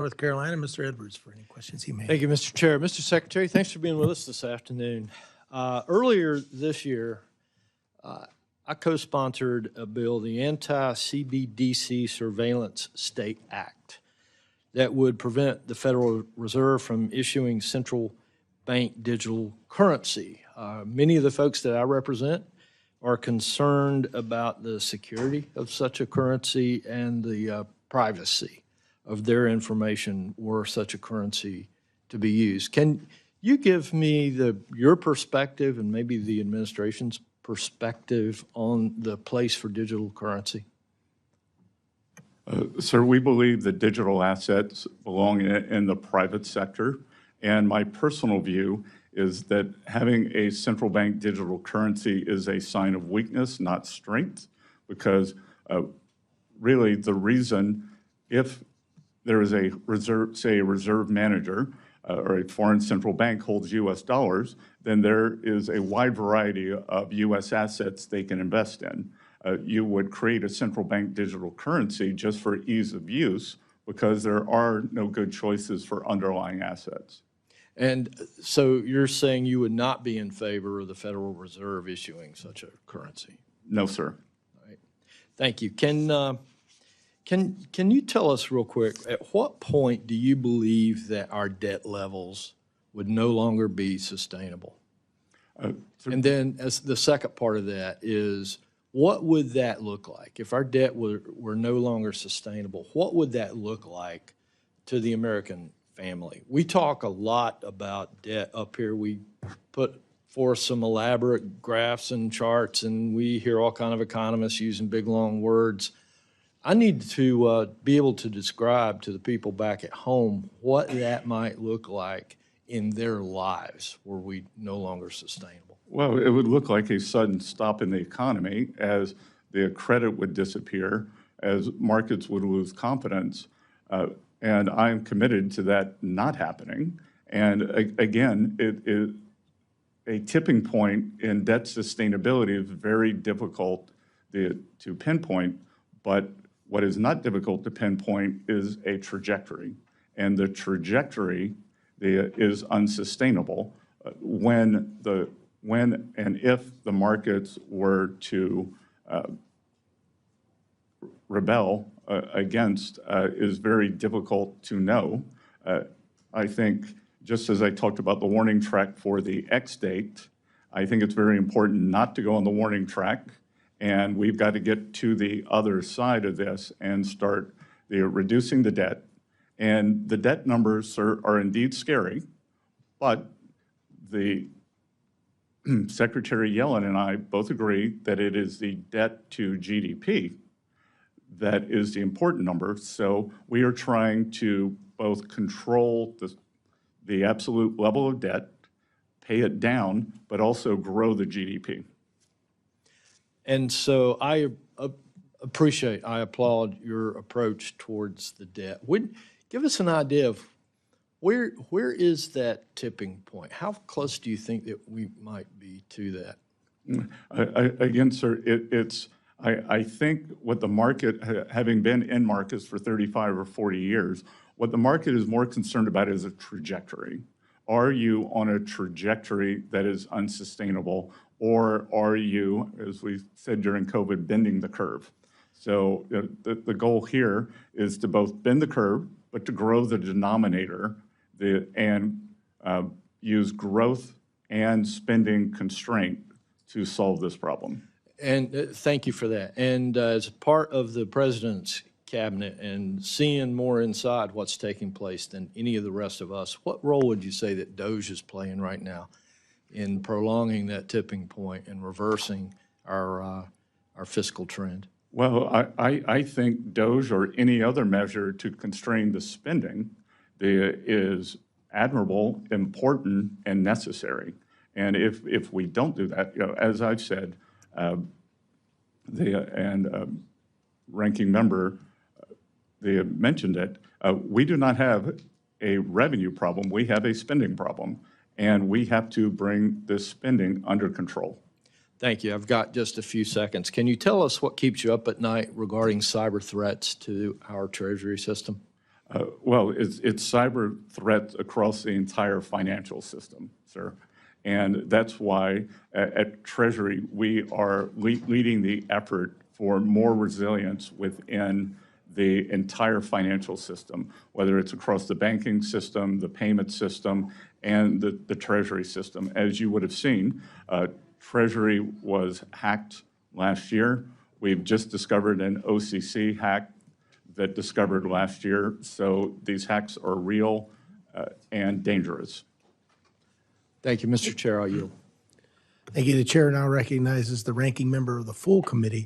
North Carolina, Mr. Edwards, for any questions he may have. Thank you, Mr. Chair. Mr. Secretary, thanks for being with us this afternoon. Earlier this year, I co-sponsored a bill, the Anti-CBDC Surveillance State Act, that would prevent the Federal Reserve from issuing central bank digital currency. Many of the folks that I represent are concerned about the security of such a currency and the privacy of their information were such a currency to be used. Can you give me your perspective and maybe the administration's perspective on the place for digital currency? Sir, we believe that digital assets belong in the private sector, and my personal view is that having a central bank digital currency is a sign of weakness, not strength, because really the reason, if there is a reserve, say a reserve manager or a foreign central bank holds U.S. dollars, then there is a wide variety of U.S. assets they can invest in. You would create a central bank digital currency just for ease of use because there are no good choices for underlying assets. And so you're saying you would not be in favor of the Federal Reserve issuing such a currency? No, sir. All right. Thank you. Can you tell us real quick, at what point do you believe that our debt levels would no longer be sustainable? And then as the second part of that is, what would that look like? If our debt were no longer sustainable, what would that look like to the American family? We talk a lot about debt up here. We put forth some elaborate graphs and charts, and we hear all kinds of economists using big, long words. I need to be able to describe to the people back at home what that might look like in their lives were we no longer sustainable. Well, it would look like a sudden stop in the economy as the credit would disappear, as markets would lose confidence. And I'm committed to that not happening. And again, a tipping point in debt sustainability is very difficult to pinpoint, but what is not difficult to pinpoint is a trajectory. And the trajectory is unsustainable when and if the markets were to rebel against is very difficult to know. I think, just as I talked about the warning track for the X date, I think it's very important not to go on the warning track, and we've got to get to the other side of this and start reducing the debt. And the debt numbers are indeed scary, but the Secretary Yellen and I both agree that it is the debt to GDP that is the important number. So we are trying to both control the absolute level of debt, pay it down, but also grow the GDP. And so I applaud your approach towards the debt. Give us an idea of where is that tipping point? How close do you think that we might be to that? Again, sir, I think what the market, having been in markets for 35 or 40 years, what the market is more concerned about is a trajectory. Are you on a trajectory that is unsustainable, or are you, as we said during COVID, bending the curve? So the goal here is to both bend the curve, but to grow the denominator and use growth and spending constraint to solve this problem. And thank you for that. And as part of the president's cabinet and seeing more inside what's taking place than any of the rest of us, what role would you say that Doge is playing right now in prolonging that tipping point and reversing our fiscal trend? Well, I think Doge or any other measure to constrain the spending is admirable, important, and necessary. And if we don't do that, as I've said, ranking member, they mentioned it, we do not have a revenue problem, we have a spending problem, and we have to bring this spending under control. Thank you. I've got just a few seconds. Can you tell us what keeps you up at night regarding cyber threats to our Treasury system? Well, it's cyber threats across the entire financial system, sir. And that's why at Treasury, we are leading the effort for more resilience within the entire financial system, whether it's across the banking system, the payment system, and the Treasury system. As you would have seen, Treasury was hacked last year. We've just discovered an OCC hack that discovered last year. So these hacks are real and dangerous. Thank you, Mr. Chair. I'll yield. Thank you. The chair now recognizes the ranking member of the full committee,